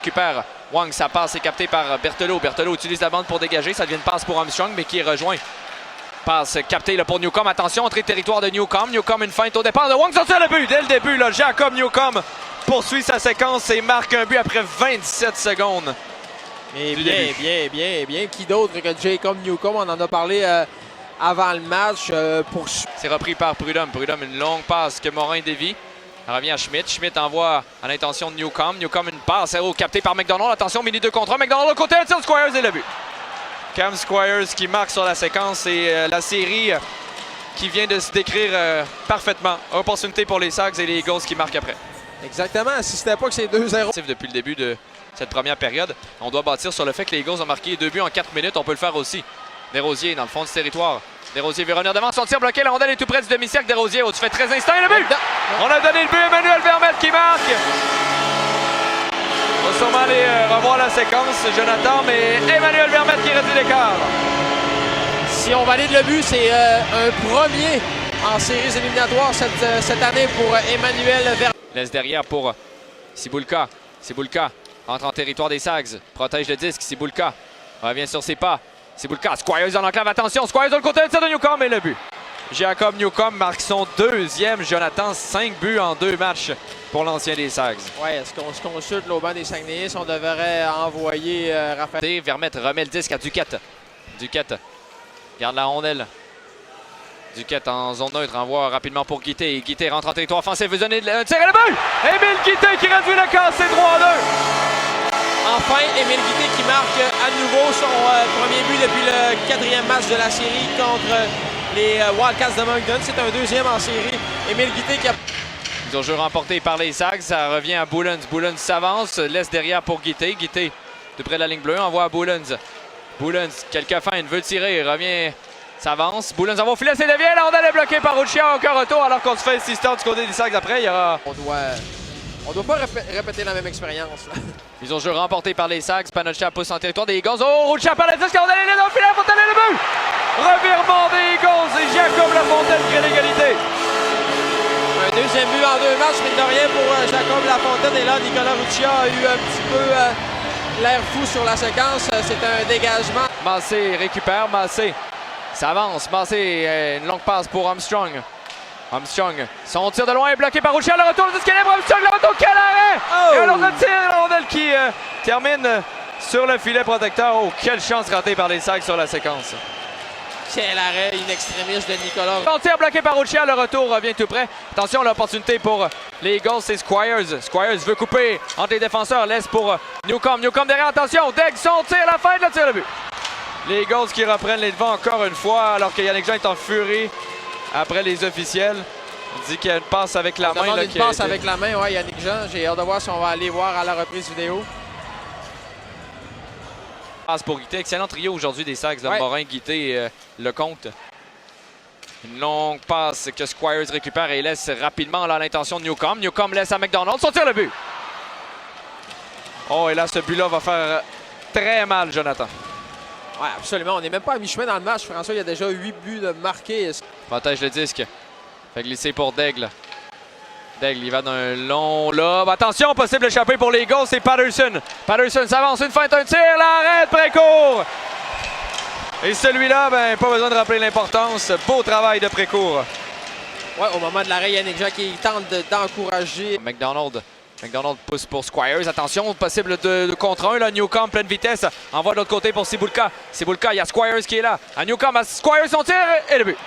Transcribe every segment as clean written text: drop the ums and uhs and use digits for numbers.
Récupère Wang, sa passe est captée par Berthelot. Berthelot utilise la bande pour dégager. Ça devient une passe pour Armstrong, mais qui est rejoint. Passe captée là, pour Newcomb. Attention, entrée de territoire de Newcomb. Newcomb, une feinte au départ de Wang. Sortir le but dès le début. Là, Jacob Newcomb poursuit sa séquence et marque un but après 27 secondes. Et bien. Qui d'autre que Jacob Newcomb? On en a parlé avant le match. C'est repris par Prudhomme. Prudhomme, une longue passe que Morin dévie. Elle revient à Schmidt. Schmidt envoie à l'intention de Newcomb. Newcomb, une passe captée par McDonald. Attention, mini 2 contre 1. McDonald au côté, tire Squires et le but. Cam Squires qui marque sur la séquence et la série qui vient de se décrire parfaitement. Opportunité pour les Sags et les Eagles qui marquent après. Exactement. Si c'était pas que c'est 2-0. Depuis le début de cette première période, on doit bâtir sur le fait que les Eagles ont marqué 2 buts en 4 minutes. On peut le faire aussi. Desrosiers dans le fond du territoire. Desrosiers veut revenir devant son tir bloqué. La rondelle est tout près du demi-cercle. Desrosiers, tu fais 13 instants et le but! On a donné le but à Emmanuel Vermette qui marque. On va sûrement aller revoir la séquence, Jonathan, mais Emmanuel Vermette qui réduit l'écart. Si on valide le but, c'est un premier en séries éliminatoires cette année pour Emmanuel Vermette. Laisse derrière pour Cibulka. Cibulka entre en territoire des Sags. Protège le disque. Cibulka revient sur ses pas. Cibulka, Squires en enclave, attention, Squires de le côté de Newcomb et le but. Jacob Newcomb marque son deuxième, Jonathan, 5 buts en 2 matchs pour l'ancien des Sags. Ouais, est-ce qu'on se consulte au banc des Saguenayens, on devrait envoyer Raphaël. Vermette remet le disque à Duquette. Duquette garde la rondelle. Duquette en zone neutre, envoie rapidement pour Guité. Guité rentre en territoire offensif, veut donner le tir et le but! Émile Guité qui réduit le casse, c'est 3-2. Enfin, Émile Guité qui marque à nouveau son premier but depuis le 4e match de la série contre les Wildcats de Moncton. C'est un deuxième en série. Émile Guité qui a... Ils ont jeu remporté par les Sags. Ça revient à Boulens. Boulens s'avance, laisse derrière pour Guité. Guité de près de la ligne bleue, envoie à Boulens. Boulens, quelques feintes, veut tirer, revient, s'avance. Boulens envoie au filet, c'est dévié. La rondelle est bloquée par Ruccia. Aucun retour alors qu'on se fait assistant du côté des Sags. Après, il y aura... On doit pas répéter la même expérience. Ils ont jeu remporté par les Sags. Panocha pousse en territoire des Eagles. Oh, Ruccia par la disque, on allait dans le filet, Fontaine le but! Revirement des Eagles et Jacob Lafontaine crée l'égalité. Un deuxième but en 2 matchs, mine de rien pour Jacob Lafontaine. Et là, Nicolas Ruccia a eu un petit peu l'air fou sur la séquence. C'est un dégagement. Massé récupère, Massé s'avance. Massé, une longue passe pour Armstrong. Armstrong, son tir de loin est bloqué par Ruccia. Le retour, le disque libre. Armstrong, le retour, quel arrêt! Oh! Et alors le tir, la rondelle qui termine sur le filet protecteur. Oh, quelle chance ratée par les Sags sur la séquence. Quel arrêt in extremis de Nicolas. Son tir bloqué par Ruccia, le retour revient tout près. Attention, l'opportunité pour les Eagles, c'est Squires. Squires veut couper entre les défenseurs, laisse pour Newcomb. Newcomb derrière, attention, Degg, son tir, la fin de le tir, le but. Les Eagles qui reprennent les devants encore une fois, alors que Yannick Jean est en furie après les officiels. On dit qu'il y a une passe avec la main. Une passe avec la main, ouais, Yannick Jean. J'ai hâte de voir si on va aller voir à la reprise vidéo. Passe pour Guité. Excellent trio aujourd'hui des Sags. Ouais. Morin, Guité, Lecomte. Une longue passe que Squires récupère et laisse rapidement à l'intention de Newcomb. Newcomb laisse à McDonald. Son tir, le but. Oh, et là, ce but-là va faire très mal, Jonathan. Oui, absolument. On n'est même pas à mi-chemin dans le match. François, il y a déjà 8 buts de marqués. Protège le disque. Fait glisser pour Daigle. Daigle, il va d'un long lob. Attention, possible échappée pour les Eagles, c'est Patterson. Patterson s'avance, une feinte, un tir, l'arrête, Précourt. Et celui-là, ben, pas besoin de rappeler l'importance. Beau travail de Précourt. Ouais, au moment de l'arrêt, Yannick Jean qui tente d'encourager. McDonald pousse pour Squires. Attention, possible de contre 1. Là, Newcomb, pleine vitesse. Envoie de l'autre côté pour Cibulka. Cibulka, il y a Squires qui est là. À Newcomb, à Squires, son tir et le but.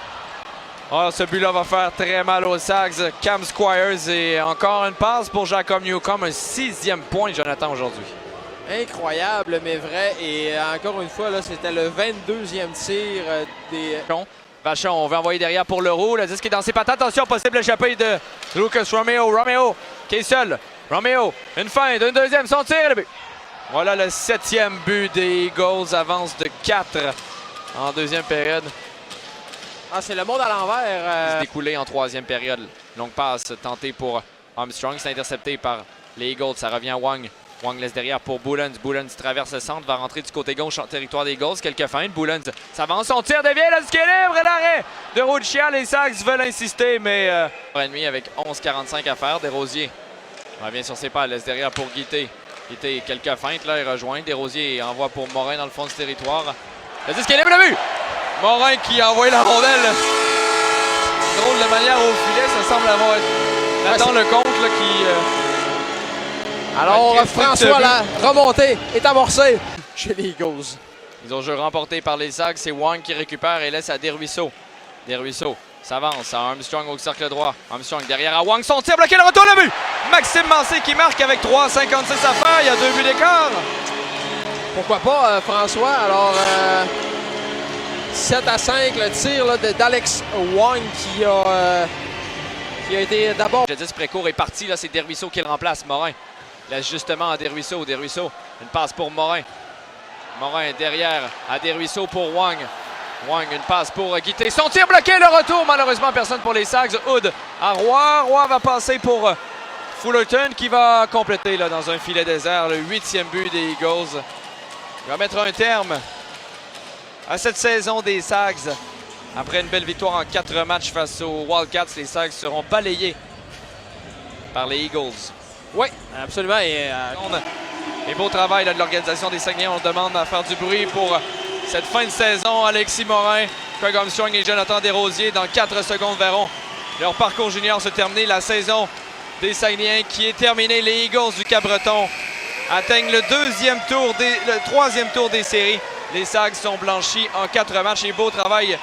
Oh, ce but-là va faire très mal aux Sags. Cam Squires et encore une passe pour Jacob Newcomb. Un 6e point, Jonathan, aujourd'hui. Incroyable, mais vrai. Et encore une fois, là, c'était le 22e tir des... Vachon, on va envoyer derrière pour Leroux. Le disque est dans ses patates. Attention, possible échappée de Lucas Romeo. Romeo qui est seul. Romeo, une feinte, une deuxième, son tir et le but. Voilà le 7e but des Eagles. Avance de 4 en deuxième période. Ah, c'est le monde à l'envers. Il s'est découlé en 3e période. Longue passe tentée pour Armstrong. C'est intercepté par les Eagles. Ça revient à Wang. Wang laisse derrière pour Boulens. Boulens traverse le centre, va rentrer du côté gauche en territoire des Eagles. Quelques feintes. Boulens s'avance, son tir dévie, le disque est libre et l'arrêt de Ruccia. Les Sags veulent insister, mais ennemi avec 11:45 à faire. Desrosiers revient sur ses pas, laisse derrière pour Guité. Il était quelques feintes, là, il rejoint. Desrosiers envoie pour Morin dans le fond du territoire. Le disque est libre, le but! Morin qui a envoyé la rondelle. Drôle de manière au filet, ça semble avoir été. Nathan Lecomte là, qui. Alors, François, la remontée est amorcée chez les Eagles. Ils ont jeu remporté par les Sags. C'est Wang qui récupère et laisse à Desruisseaux. Desruisseaux s'avance à Armstrong au cercle droit. Armstrong derrière à Wang. Son tir bloqué, le retour, le but! Maxime Mancé qui marque avec 3,56 à faire. Il y a 2 buts d'écart. Pourquoi pas, François? Alors, 7 à 5, le tir d'Alex Wang qui a été d'abord. Jadis Précourt est parti. Là, c'est Desruisseaux qui le remplace. Morin. L'ajustement à Desruisseaux. Desruisseaux. Une passe pour Morin. Morin derrière à Desruisseaux pour Wang. Wang, une passe pour Guité. Son tir bloqué, le retour. Malheureusement, personne pour les Sags. Hood à Roy. Roy va passer pour Fullerton qui va compléter là, dans un filet désert le 8e but des Eagles. Il va mettre un terme à cette saison des Sags. Après une belle victoire en 4 matchs face aux Wildcats, les Sags seront balayés par les Eagles. Oui, absolument. Et beau travail là, de l'organisation des Saguenayens. On demande à faire du bruit pour cette fin de saison. Alexis Morin, Craig Armstrong et Jonathan Desrosiers dans 4 secondes verront leur parcours junior se terminer. La saison des Saguenayens qui est terminée. Les Eagles du Cap-Breton atteignent le 3e tour des séries. Les Sags sont blanchis en 4 matchs et beau travail